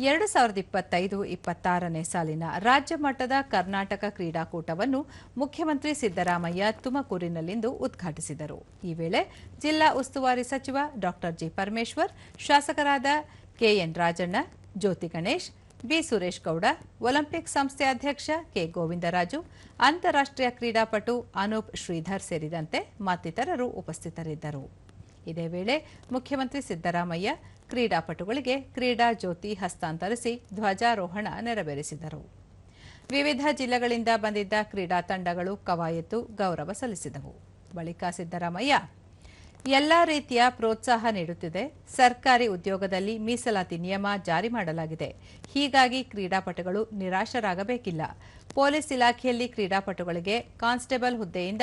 2025-26ನೇ ಸಾಲಿನ ರಾಜ್ಯ ಮಟ್ಟದ ಕರ್ನಾಟಕ ಕ್ರೀಡಾಕೂಟವನ್ನು ಮುಖ್ಯಮಂತ್ರಿ ಸಿದ್ದರಾಮಯ್ಯ ತುಮಕೂರಿನಲ್ಲಿಂದು ಉದ್ಘಾಟಿಸಿದರು. ಈ ವೇಳೆ ಜಿಲ್ಲಾ ಉಸ್ತುವಾರಿ ಸಚಿವ ಡಾ ಜಿ ಪರಮೇಶ್ವರ್, ಶಾಸಕರಾದ ಕೆಎನ್ ರಾಜಣ್ಣ, ಜ್ಯೋತಿ ಗಣೇಶ್, ಬಿ ಸುರೇಶ್ ಗೌಡ, ಒಲಿಂಪಿಕ್ ಸಂಸ್ಥೆ ಅಧ್ಯಕ್ಷ ಕೆ ಗೋವಿಂದರಾಜು, ಅಂತಾರಾಷ್ಟ್ರೀಯ ಕ್ರೀಡಾಪಟು ಅನೂಪ್ ಶ್ರೀಧರ್ ಸೇರಿದಂತೆ ಮತ್ತಿತರರು ಉಪಸ್ಥಿತರಿದ್ದರು. ಇದೇ ವೇಳೆ ಮುಖ್ಯಮಂತ್ರಿ ಸಿದ್ದರಾಮಯ್ಯ ಕ್ರೀಡಾಪಟುಗಳಿಗೆ ಕ್ರೀಡಾ ಜ್ಯೋತಿ ಹಸ್ತಾಂತರಿಸಿ ಧ್ವಜಾರೋಹಣ ನೆರವೇರಿಸಿದರು. ವಿವಿಧ ಜಿಲ್ಲೆಗಳಿಂದ ಬಂದಿದ್ದ ಕ್ರೀಡಾ ತಂಡಗಳು ಕವಾಯತು ಗೌರವ ಸಲ್ಲಿಸಿದವು. ಬಳಿಕ ಸಿದ್ದರಾಮಯ್ಯ ಎಲ್ಲಾ ರೀತಿಯ ಪ್ರೋತ್ಸಾಹ ನೀಡುತ್ತಿದೆ. ಸರ್ಕಾರಿ ಉದ್ಯೋಗದಲ್ಲಿ ಮೀಸಲಾತಿ ನಿಯಮ ಜಾರಿ ಮಾಡಲಾಗಿದೆ. ಹೀಗಾಗಿ ಕ್ರೀಡಾಪಟುಗಳು ನಿರಾಶರಾಗಬೇಕಿಲ್ಲ. ಪೊಲೀಸ್ ಇಲಾಖೆಯಲ್ಲಿ ಕ್ರೀಡಾಪಟುಗಳಿಗೆ ಕಾನ್ಸ್ಟೇಬಲ್ ಹುದ್ದೆಯಿಂದ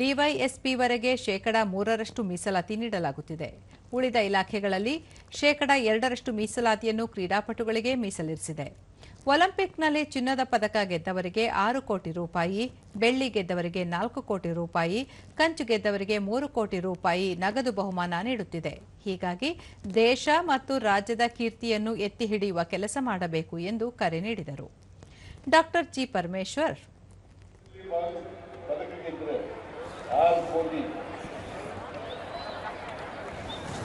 ಡಿವೈಎಸ್ಪಿವರೆಗೆ ಶೇಕಡಾ 3ರಷ್ಟು ಮೀಸಲಾತಿ ನೀಡಲಾಗುತ್ತಿದೆ. ಉಳಿದ ಇಲಾಖೆಗಳಲ್ಲಿ ಶೇಕಡಾ 2ರಷ್ಟು ಮೀಸಲಾತಿಯನ್ನು ಕ್ರೀಡಾಪಟುಗಳಿಗೆ ಮೀಸಲಿರಿಸಿದೆ. ಒಲಿಂಪಿಕ್ನಲ್ಲಿ ಚಿನ್ನದ ಪದಕ ಗೆದ್ದವರಿಗೆ 6 ಕೋಟಿ ರೂಪಾಯಿ, ಬೆಳ್ಳಿ ಗೆದ್ದವರಿಗೆ 4 ಕೋಟಿ ರೂಪಾಯಿ, ಕಂಚು ಗೆದ್ದವರಿಗೆ 3 ಕೋಟಿ ರೂಪಾಯಿ ನಗದು ಬಹುಮಾನ ನೀಡುತ್ತಿದೆ. ಹೀಗಾಗಿ ದೇಶ ಮತ್ತು ರಾಜ್ಯದ ಕೀರ್ತಿಯನ್ನು ಎತ್ತಿ ಹಿಡಿಯುವ ಕೆಲಸ ಮಾಡಬೇಕು ಎಂದು ಕರೆ ನೀಡಿದರು. ಡಾ ಜಿ ಪರಮೇಶ್ವರ್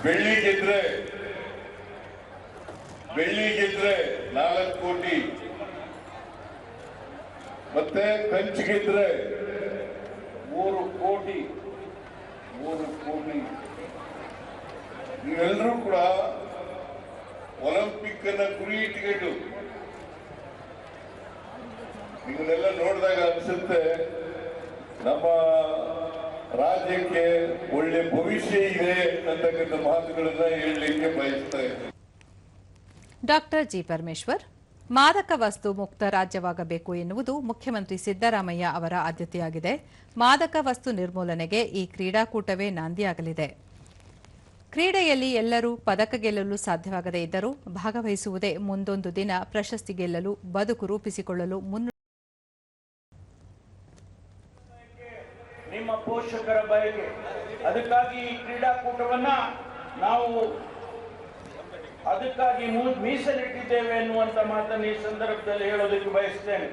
ಬೆಳ್ಳಿ ಗೆದ್ರೆ 4 ಕೋಟಿ, ಮತ್ತೆ ಕಂಚು ಗೆದ್ರೆ 3 ಕೋಟಿ. ನೀವೆಲ್ಲರೂ ಕೂಡ ಒಲಿಂಪಿಕ್ ಅನ್ನ ಗುರಿ ಇಟ್ಕೊಂಡು ನಿಮ್ಮನ್ನೆಲ್ಲ ನೋಡಿದಾಗ ಅನ್ಸುತ್ತೆ ನಮ್ಮ ರಾಜ್ಯಕ್ಕೆ ಒಳ್ಳೆ ಭವಿಷ್ಯ ಇದೆ ಅಂತಕ್ಕಂಥ ಮಾತುಗಳನ್ನ ಹೇಳಲಿಕ್ಕೆ ಬಯಸ್ತಾ ಇದ್ದೀನಿ. ಡಾ ಜಿ ಪರಮೇಶ್ವರ್ ಮಾದಕ ವಸ್ತು ಮುಕ್ತ ರಾಜ್ಯವಾಗಬೇಕು ಎನ್ನುವುದು ಮುಖ್ಯಮಂತ್ರಿ ಸಿದ್ದರಾಮಯ್ಯ ಅವರ ಆದ್ಯತೆಯಾಗಿದೆ. ಮಾದಕ ವಸ್ತು ನಿರ್ಮೂಲನೆಗೆ ಈ ಕ್ರೀಡಾಕೂಟವೇ ನಾಂದಿಯಾಗಲಿದೆ. ಕ್ರೀಡೆಯಲ್ಲಿ ಎಲ್ಲರೂ ಪದಕ ಗೆಲ್ಲಲು ಸಾಧ್ಯವಾಗದೇ ಇದ್ದರೂ ಭಾಗವಹಿಸುವುದೇ ಮುಂದೊಂದು ದಿನ ಪ್ರಶಸ್ತಿ ಗೆಲ್ಲಲು, ಬದುಕು ರೂಪಿಸಿಕೊಳ್ಳಲು ನಿಮ್ಮ ಪೋಷಕರ ಬಯಕೆ. ಅದಕ್ಕಾಗಿ ಈ ಕ್ರೀಡಾಕೂಟವನ್ನ ನಾವು ಅದಕ್ಕಾಗಿ ಮೀಸಲಿಟ್ಟಿದ್ದೇವೆ ಎನ್ನುವಂತ ಮಾತನ್ನು ಈ ಸಂದರ್ಭದಲ್ಲಿ ಹೇಳೋದಕ್ಕೆ ಬಯಸ್ತೇನೆ.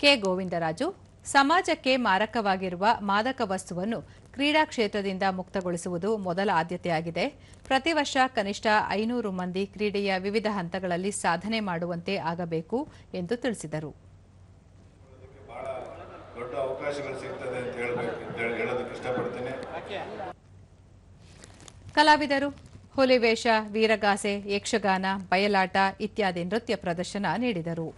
ಕೆ ಗೋವಿಂದರಾಜು ಸಮಾಜಕ್ಕೆ ಮಾರಕವಾಗಿರುವ ಮಾದಕ ವಸ್ತುವನ್ನು ಕ್ರೀಡಾ ಕ್ಷೇತ್ರದಿಂದ ಮುಕ್ತಗೊಳಿಸುವುದು ಮೊದಲ ಆದ್ಯತೆಯಾಗಿದೆ. ಪ್ರತಿ ವರ್ಷ ಕನಿಷ್ಠ 500 ಮಂದಿ ಕ್ರೀಡೆಯ ವಿವಿಧ ಹಂತಗಳಲ್ಲಿ ಸಾಧನೆ ಮಾಡುವಂತೆ ಆಗಬೇಕು ಎಂದು ತಿಳಿಸಿದರು. ದೊಡ್ಡ ಅವಕಾಶಗಳು ಸಿಗ್ತದೆ ಅಂತ ಹೇಳೋದಕ್ಕೆ ಇಷ್ಟಪಡ್ತೇನೆ. ಕಲಾವಿದರು ಹುಲಿವೇಷ, ವೀರಗಾಸೆ, ಯಕ್ಷಗಾನ, ಬಯಲಾಟ ಇತ್ಯಾದಿ ನೃತ್ಯ ಪ್ರದರ್ಶನ ನೀಡಿದರು.